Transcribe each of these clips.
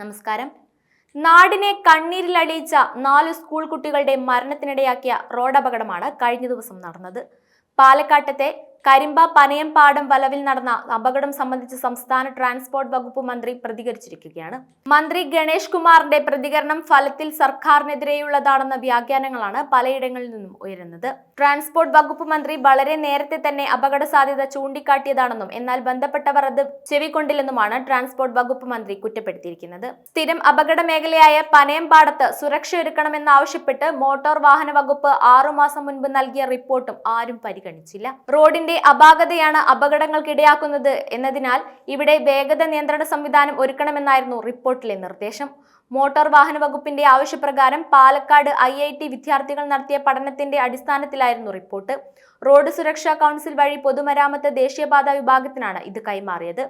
നമസ്കാരം. നാടിനെ കണ്ണീരിലടിയിച്ച 4 സ്കൂൾ കുട്ടികളുടെ മരണത്തിനിടയാക്കിയ റോഡപകടമാണ് കഴിഞ്ഞ ദിവസം നടന്നത്. പാലക്കാട്ടെ കരിമ്പ പനയംപാടം വലവിൽ നടന്ന അപകടം സംബന്ധിച്ച് സംസ്ഥാന ട്രാൻസ്പോർട്ട് വകുപ്പ് മന്ത്രി പ്രതികരിച്ചിരിക്കുകയാണ്. മന്ത്രി ഗണേഷ് കുമാറിന്റെ പ്രതികരണം ഫലത്തിൽ സർക്കാരിനെതിരെയുള്ളതാണെന്ന വ്യാഖ്യാനങ്ങളാണ് പലയിടങ്ങളിൽ നിന്നും ഉയരുന്നത്. ട്രാൻസ്പോർട്ട് വകുപ്പ് മന്ത്രി വളരെ നേരത്തെ തന്നെ അപകട സാധ്യത ചൂണ്ടിക്കാട്ടിയതാണെന്നും എന്നാൽ ബന്ധപ്പെട്ടവർ അത് ചെവിക്കൊണ്ടില്ലെന്നുമാണ് ട്രാൻസ്പോർട്ട് വകുപ്പ് മന്ത്രി കുറ്റപ്പെടുത്തിയിരിക്കുന്നത്. സ്ഥിരം അപകട മേഖലയായ പനയംപാടത്ത് സുരക്ഷയൊരുക്കണമെന്നാവശ്യപ്പെട്ട് മോട്ടോർ വാഹന വകുപ്പ് 6 മാസം മുൻപ് നൽകിയ റിപ്പോർട്ടും ആരും പരിഗണിച്ചില്ല. റോഡിന്റെ അപാകതയാണ് അപകടങ്ങൾക്കിടയാക്കുന്നത് എന്നതിനാൽ ഇവിടെ വേഗത നിയന്ത്രണ സംവിധാനം ഒരുക്കണമെന്നായിരുന്നു റിപ്പോർട്ടിലെ നിർദ്ദേശം. മോട്ടോർ വാഹന വകുപ്പിന്റെ ആവശ്യപ്രകാരം പാലക്കാട് IIT വിദ്യാർത്ഥികൾ നടത്തിയ പഠനത്തിന്റെ അടിസ്ഥാനത്തിലായിരുന്നു റിപ്പോർട്ട്. റോഡ് സുരക്ഷാ കൗൺസിൽ വഴി പൊതുമരാമത്ത് ദേശീയപാത വിഭാഗത്തിനാണ് ഇത് കൈമാറിയത്.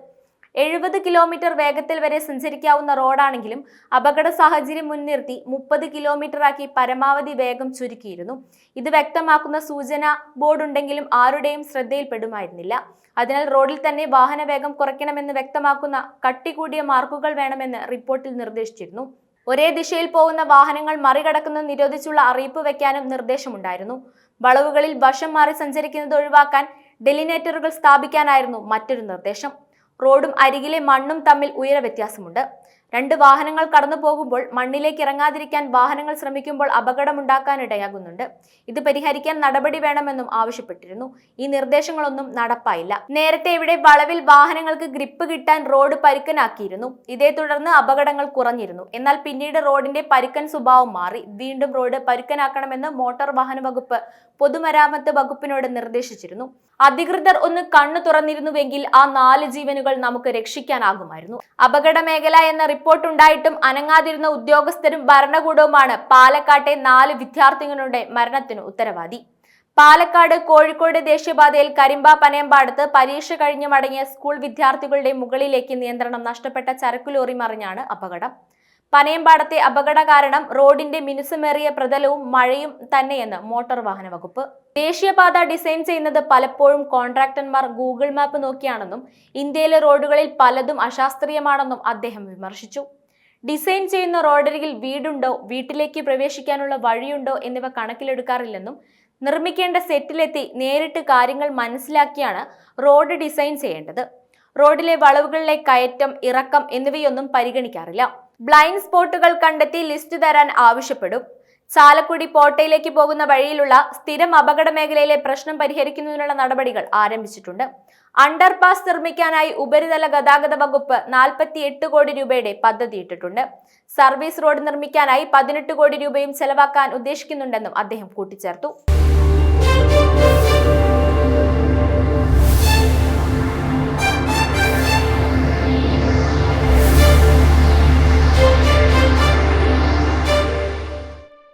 70 കിലോമീറ്റർ വേഗത്തിൽ വരെ സഞ്ചരിക്കാവുന്ന റോഡാണെങ്കിലും അപകട സാഹചര്യം മുൻനിർത്തി 30 കിലോമീറ്ററാക്കി പരമാവധി വേഗം ചുരുക്കിയിരുന്നു. ഇത് വ്യക്തമാക്കുന്ന സൂചനാ ബോർഡുണ്ടെങ്കിലും ആരുടെയും ശ്രദ്ധയിൽപ്പെടുമായിരുന്നില്ല. അതിനാൽ റോഡിൽ തന്നെ വാഹന വേഗം കുറയ്ക്കണമെന്ന് വ്യക്തമാക്കുന്ന കട്ടി കൂടിയ മാർക്കുകൾ വേണമെന്ന് റിപ്പോർട്ടിൽ നിർദ്ദേശിച്ചിരുന്നു. ഒരേ ദിശയിൽ പോകുന്ന വാഹനങ്ങൾ മറികടക്കുന്നത് നിരോധിച്ചുള്ള അറിയിപ്പ് വെക്കാനും നിർദ്ദേശമുണ്ടായിരുന്നു. വളവുകളിൽ വശം മാറി സഞ്ചരിക്കുന്നത് ഒഴിവാക്കാൻ ഡെലിനേറ്ററുകൾ സ്ഥാപിക്കാനായിരുന്നു മറ്റൊരു നിർദ്ദേശം. റോഡും അരികിലെ മണ്ണും തമ്മിൽ ഉയര വ്യത്യാസമുണ്ട്. 2 വാഹനങ്ങൾ കടന്നു പോകുമ്പോൾ മണ്ണിലേക്ക് ഇറങ്ങാതിരിക്കാൻ വാഹനങ്ങൾ ശ്രമിക്കുമ്പോൾ അപകടമുണ്ടാക്കാനിടയാകുന്നുണ്ട്. ഇത് പരിഹരിക്കാൻ നടപടി വേണമെന്നും ആവശ്യപ്പെട്ടിരുന്നു. ഈ നിർദ്ദേശങ്ങളൊന്നും നടപ്പായില്ല. നേരത്തെ ഇവിടെ വളവിൽ വാഹനങ്ങൾക്ക് ഗ്രിപ്പ് കിട്ടാൻ റോഡ് പരുക്കനാക്കിയിരുന്നു. ഇതേ തുടർന്ന് അപകടങ്ങൾ കുറഞ്ഞിരുന്നു. എന്നാൽ പിന്നീട് റോഡിന്റെ പരുക്കൻ സ്വഭാവം മാറി. വീണ്ടും റോഡ് പരുക്കനാക്കണമെന്ന് മോട്ടോർ വാഹന വകുപ്പ് പൊതുമരാമത്ത് വകുപ്പിനോട് നിർദ്ദേശിച്ചിരുന്നു. അധികൃതർ ഒന്ന് കണ്ണു തുറന്നിരുന്നുവെങ്കിൽ ആ 4 ജീവനുകൾ നമുക്ക് രക്ഷിക്കാനാകുമായിരുന്നു. അപകട മേഖല എന്ന റിപ്പോർട്ട് ഉണ്ടായിട്ടും അനങ്ങാതിരുന്ന ഉദ്യോഗസ്ഥരും ഭരണകൂടവുമാണ് പാലക്കാട്ടെ 4 വിദ്യാർത്ഥികളുടെ മരണത്തിന് ഉത്തരവാദി. പാലക്കാട് കോഴിക്കോട് ദേശീയപാതയിൽ കരിമ്പ പനയംപാടത്ത് പരീക്ഷ കഴിഞ്ഞ് മടങ്ങിയ സ്കൂൾ വിദ്യാർത്ഥികളുടെ മുകളിലേക്ക് നിയന്ത്രണം നഷ്ടപ്പെട്ട ചരക്കുലോറി മറിഞ്ഞാണ് അപകടം. പനയംപാടത്തെ അപകട കാരണം റോഡിന്റെ മിനുസമേറിയ പ്രതലവും മഴയും തന്നെയെന്ന് മോട്ടോർ വാഹന വകുപ്പ്. ദേശീയപാത ഡിസൈൻ ചെയ്യുന്നത് പലപ്പോഴും കോൺട്രാക്ടർമാർ ഗൂഗിൾ മാപ്പ് നോക്കിയാണെന്നും ഇന്ത്യയിലെ റോഡുകളിൽ പലതും അശാസ്ത്രീയമാണെന്നും അദ്ദേഹം വിമർശിച്ചു. ഡിസൈൻ ചെയ്യുന്ന റോഡരികിൽ വീടുണ്ടോ, വീട്ടിലേക്ക് പ്രവേശിക്കാനുള്ള വഴിയുണ്ടോ എന്നിവ കണക്കിലെടുക്കാറില്ലെന്നും നിർമ്മിക്കേണ്ട സെറ്റിലെത്തി നേരിട്ട് കാര്യങ്ങൾ മനസ്സിലാക്കിയാണ് റോഡ് ഡിസൈൻ ചെയ്യേണ്ടത്. റോഡിലെ വളവുകളിലെ കയറ്റം, ഇറക്കം എന്നിവയൊന്നും പരിഗണിക്കാറില്ല. ബ്ലൈൻഡ് സ്പോട്ടുകൾ കണ്ടെത്തി ലിസ്റ്റ് തരാൻ ആവശ്യപ്പെടും. ചാലക്കുടി പോട്ടയിലേക്ക് പോകുന്ന വഴിയിലുള്ള സ്ഥിരം അപകട മേഖലയിലെ പ്രശ്നം പരിഹരിക്കുന്നതിനുള്ള നടപടികൾ ആരംഭിച്ചിട്ടുണ്ട്. അണ്ടർപാസ് നിർമ്മിക്കാനായി ഉപരിതല ഗതാഗത വകുപ്പ് 48 കോടി രൂപയുടെ പദ്ധതിയിട്ടിട്ടുണ്ട്. സർവീസ് റോഡ് നിർമ്മിക്കാനായി 18 കോടി രൂപയും ചെലവാക്കാൻ ഉദ്ദേശിക്കുന്നുണ്ടെന്നും അദ്ദേഹം കൂട്ടിച്ചേർത്തു.